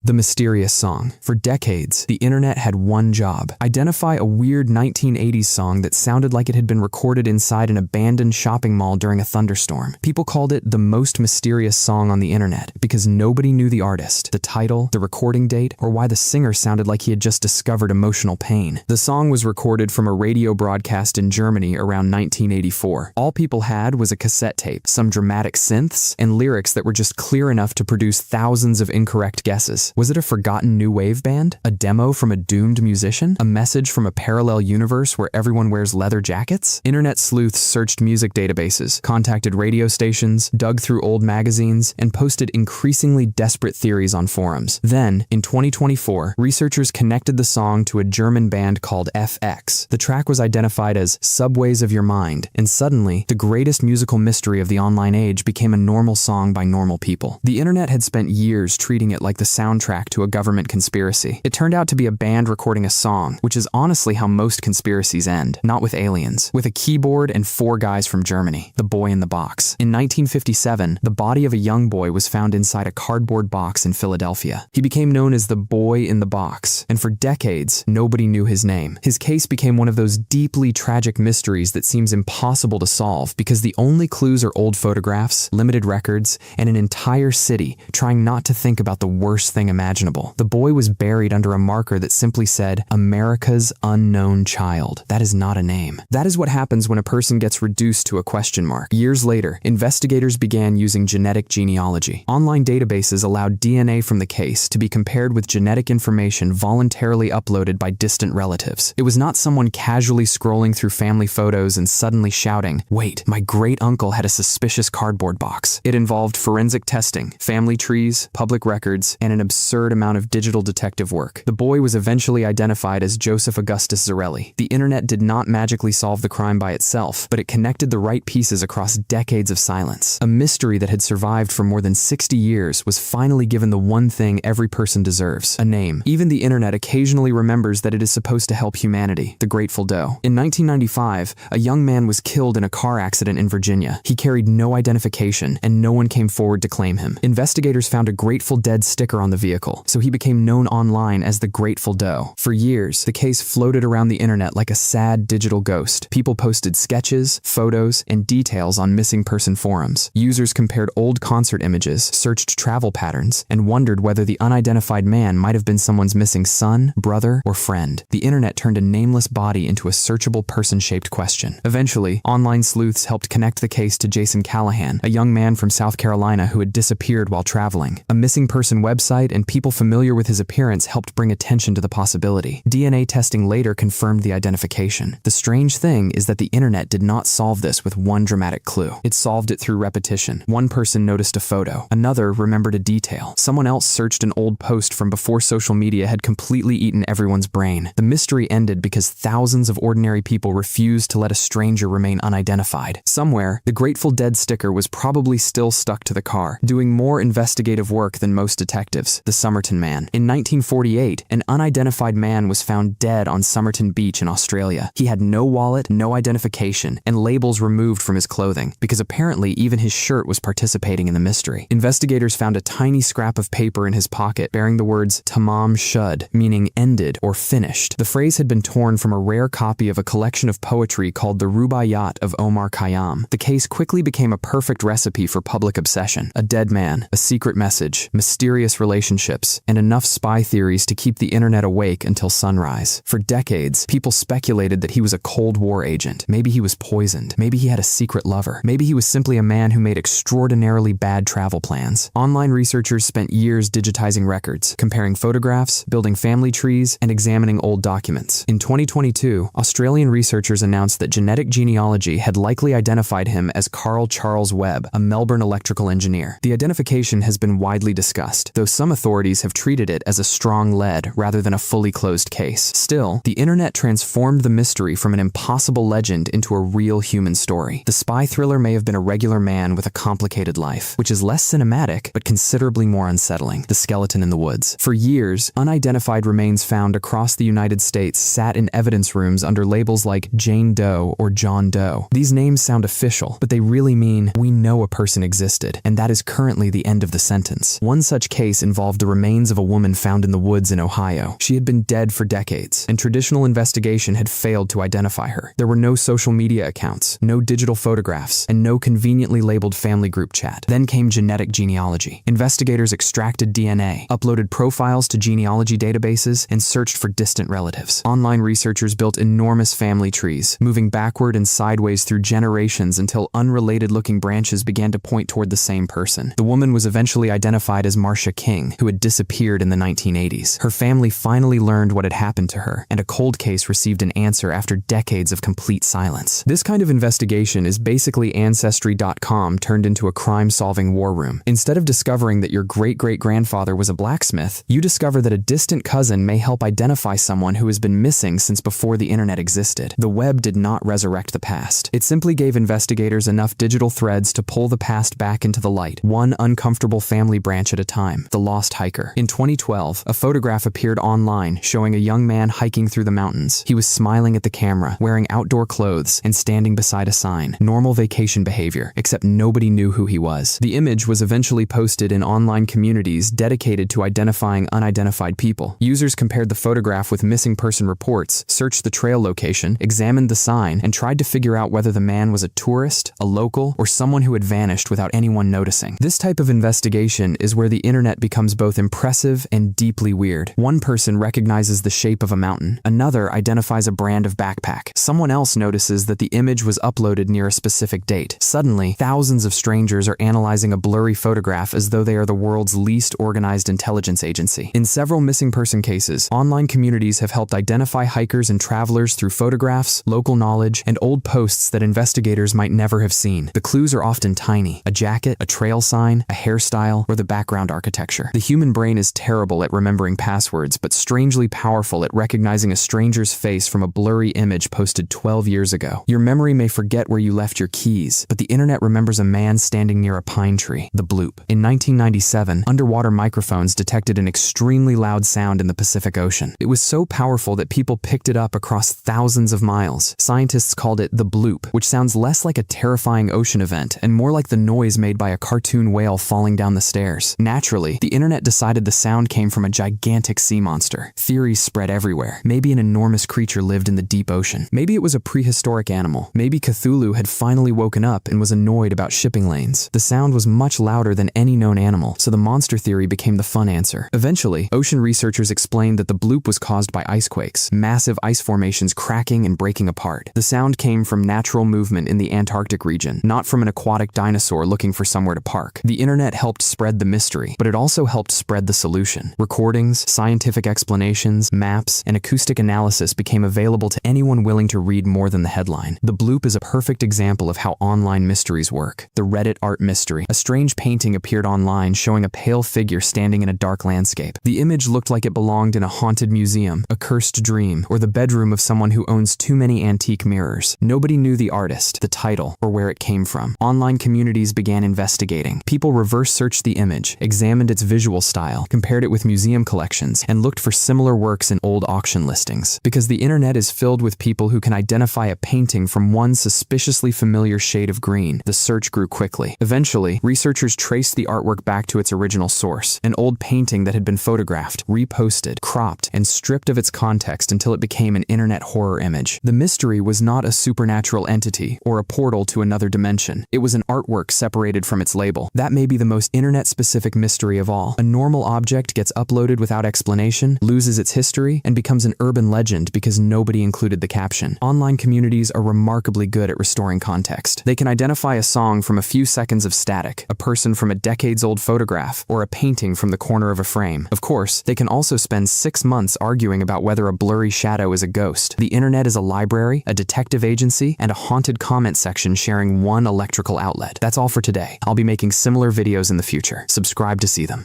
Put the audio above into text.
The mysterious song. For decades, the internet had one job: identify a weird 1980s song that sounded like it had been recorded inside an abandoned shopping mall during a thunderstorm. People called it the most mysterious song on the internet because nobody knew the artist, the title, the recording date, or why the singer sounded like he had just discovered emotional pain. The song was recorded from a radio broadcast in Germany around 1984. All people had was a cassette tape, some dramatic synths, and lyrics that were just clear enough to produce thousands of incorrect guesses. Was it a forgotten new wave band? A demo from a doomed musician? A message from a parallel universe where everyone wears leather jackets? Internet sleuths searched music databases, contacted radio stations, dug through old magazines, and posted increasingly desperate theories on forums. Then, in 2024, researchers connected the song to a German band called FX. The track was identified as Subways of Your Mind, and suddenly, the greatest musical mystery of the online age became a normal song by normal people. The internet had spent years treating it like the soundtrack to a government conspiracy. It turned out to be a band recording a song, which is honestly how most conspiracies end, not with aliens, with a keyboard and 4 guys from Germany, the boy in the box. In 1957, the body of a young boy was found inside a cardboard box in Philadelphia. He became known as the boy in the box, and for decades, nobody knew his name. His case became one of those deeply tragic mysteries that seems impossible to solve because the only clues are old photographs, limited records, and an entire city trying not to think about the worst thing imaginable. The boy was buried under a marker that simply said, America's unknown child. That is not a name. That is what happens when a person gets reduced to a question mark. Years later, investigators began using genetic genealogy. Online databases allowed DNA from the case to be compared with genetic information voluntarily uploaded by distant relatives. It was not someone casually scrolling through family photos and suddenly shouting, "Wait, my great-uncle had a suspicious cardboard box." It involved forensic testing, family trees, public records, and an absurd amount of digital detective work. The boy was eventually identified as Joseph Augustus Zarelli. The internet did not magically solve the crime by itself, but it connected the right pieces across decades of silence. A mystery that had survived for more than 60 years was finally given the one thing every person deserves: a name. Even the internet occasionally remembers that it is supposed to help humanity: the Grateful Doe. In 1995, a young man was killed in a car accident in Virginia. He carried no identification, and no one came forward to claim him. Investigators found a Grateful Dead sticker on the vehicle, so he became known online as the Grateful Doe. For years, the case floated around the internet like a sad digital ghost. People posted sketches, photos, and details on missing person forums. Users compared old concert images, searched travel patterns, and wondered whether the unidentified man might have been someone's missing son, brother, or friend. The internet turned a nameless body into a searchable person-shaped question. Eventually, online sleuths helped connect the case to Jason Callahan, a young man from South Carolina who had disappeared while traveling. A missing person website and people familiar with his appearance helped bring attention to the possibility. DNA testing later confirmed the identification. The strange thing is that the internet did not solve this with one dramatic clue. It solved it through repetition. One person noticed a photo. Another remembered a detail. Someone else searched an old post from before social media had completely eaten everyone's brain. The mystery ended because thousands of ordinary people refused to let a stranger remain unidentified. Somewhere, the Grateful Dead sticker was probably still stuck to the car, doing more investigative work than most detectives: the Somerton Man. In 1948, an unidentified man was found dead on Somerton Beach in Australia. He had no wallet, no identification, and labels removed from his clothing, because apparently even his shirt was participating in the mystery. Investigators found a tiny scrap of paper in his pocket bearing the words Tamam Shud, meaning ended or finished. The phrase had been torn from a rare copy of a collection of poetry called the Rubaiyat of Omar Khayyam. The case quickly became a perfect recipe for public obsession: a dead man, a secret message, mysterious relationships, and enough spy theories to keep the internet awake until sunrise. For decades, people speculated that he was a Cold War agent. Maybe he was poisoned. Maybe he had a secret lover. Maybe he was simply a man who made extraordinarily bad travel plans. Online researchers spent years digitizing records, comparing photographs, building family trees, and examining old documents. In 2022, Australian researchers announced that genetic genealogy had likely identified him as Carl Charles Webb, a Melbourne electrical engineer. The identification has been widely discussed, though some authorities have treated it as a strong lead rather than a fully closed case. Still, the internet transformed the mystery from an impossible legend into a real human story. The spy thriller may have been a regular man with a complicated life, which is less cinematic but considerably more unsettling: the skeleton in the woods. For years, unidentified remains found across the United States sat in evidence rooms under labels like Jane Doe or John Doe. These names sound official, but they really mean we know a person existed, and that is currently the end of the sentence. One such case involved involved the remains of a woman found in the woods in Ohio. She had been dead for decades, and traditional investigation had failed to identify her. There were no social media accounts, no digital photographs, and no conveniently labeled family group chat. Then came genetic genealogy. Investigators extracted DNA, uploaded profiles to genealogy databases, and searched for distant relatives. Online researchers built enormous family trees, moving backward and sideways through generations until unrelated-looking branches began to point toward the same person. The woman was eventually identified as Marcia King, who had disappeared in the 1980s. Her family finally learned what had happened to her, and a cold case received an answer after decades of complete silence. This kind of investigation is basically Ancestry.com turned into a crime-solving war room. Instead of discovering that your great-great-grandfather was a blacksmith, you discover that a distant cousin may help identify someone who has been missing since before the internet existed. The web did not resurrect the past. It simply gave investigators enough digital threads to pull the past back into the light, one uncomfortable family branch at a time. The lost hiker. In 2012, a photograph appeared online showing a young man hiking through the mountains. He was smiling at the camera, wearing outdoor clothes, and standing beside a sign. Normal vacation behavior, except nobody knew who he was. The image was eventually posted in online communities dedicated to identifying unidentified people. Users compared the photograph with missing person reports, searched the trail location, examined the sign, and tried to figure out whether the man was a tourist, a local, or someone who had vanished without anyone noticing. This type of investigation is where the internet becomes both impressive and deeply weird. One person recognizes the shape of a mountain, another identifies a brand of backpack. Someone else notices that the image was uploaded near a specific date. Suddenly, thousands of strangers are analyzing a blurry photograph as though they are the world's least organized intelligence agency. In several missing person cases, online communities have helped identify hikers and travelers through photographs, local knowledge, and old posts that investigators might never have seen. The clues are often tiny: a jacket, a trail sign, a hairstyle, or the background architecture. The human brain is terrible at remembering passwords, but strangely powerful at recognizing a stranger's face from a blurry image posted 12 years ago. Your memory may forget where you left your keys, but the internet remembers a man standing near a pine tree. The bloop. In 1997, underwater microphones detected an extremely loud sound in the Pacific Ocean. It was so powerful that people picked it up across thousands of miles. Scientists called it the bloop, which sounds less like a terrifying ocean event and more like the noise made by a cartoon whale falling down the stairs. Naturally, the internet decided the sound came from a gigantic sea monster. Theories spread everywhere. Maybe an enormous creature lived in the deep ocean. Maybe it was a prehistoric animal. Maybe Cthulhu had finally woken up and was annoyed about shipping lanes. The sound was much louder than any known animal, so the monster theory became the fun answer. Eventually, ocean researchers explained that the bloop was caused by ice quakes, massive ice formations cracking and breaking apart. The sound came from natural movement in the Antarctic region, not from an aquatic dinosaur looking for somewhere to park. The internet helped spread the mystery, but it also helped spread the solution. Recordings, scientific explanations, maps, and acoustic analysis became available to anyone willing to read more than the headline. The bloop is a perfect example of how online mysteries work. The Reddit art mystery. A strange painting appeared online showing a pale figure standing in a dark landscape. The image looked like it belonged in a haunted museum, a cursed dream, or the bedroom of someone who owns too many antique mirrors. Nobody knew the artist, the title, or where it came from. Online communities began investigating. People reverse searched the image, examined its visual style, compared it with museum collections, and looked for similar works in old auction listings. Because the internet is filled with people who can identify a painting from one suspiciously familiar shade of green, the search grew quickly. Eventually, researchers traced the artwork back to its original source, an old painting that had been photographed, reposted, cropped, and stripped of its context until it became an internet horror image. The mystery was not a supernatural entity or a portal to another dimension. It was an artwork separated from its label. That may be the most internet-specific mystery of all. A normal object gets uploaded without explanation, loses its history, and becomes an urban legend because nobody included the caption. Online communities are remarkably good at restoring context. They can identify a song from a few seconds of static, a person from a decades-old photograph, or a painting from the corner of a frame. Of course, they can also spend 6 months arguing about whether a blurry shadow is a ghost. The internet is a library, a detective agency, and a haunted comment section sharing one electrical outlet. That's all for today. I'll be making similar videos in the future. Subscribe to see them.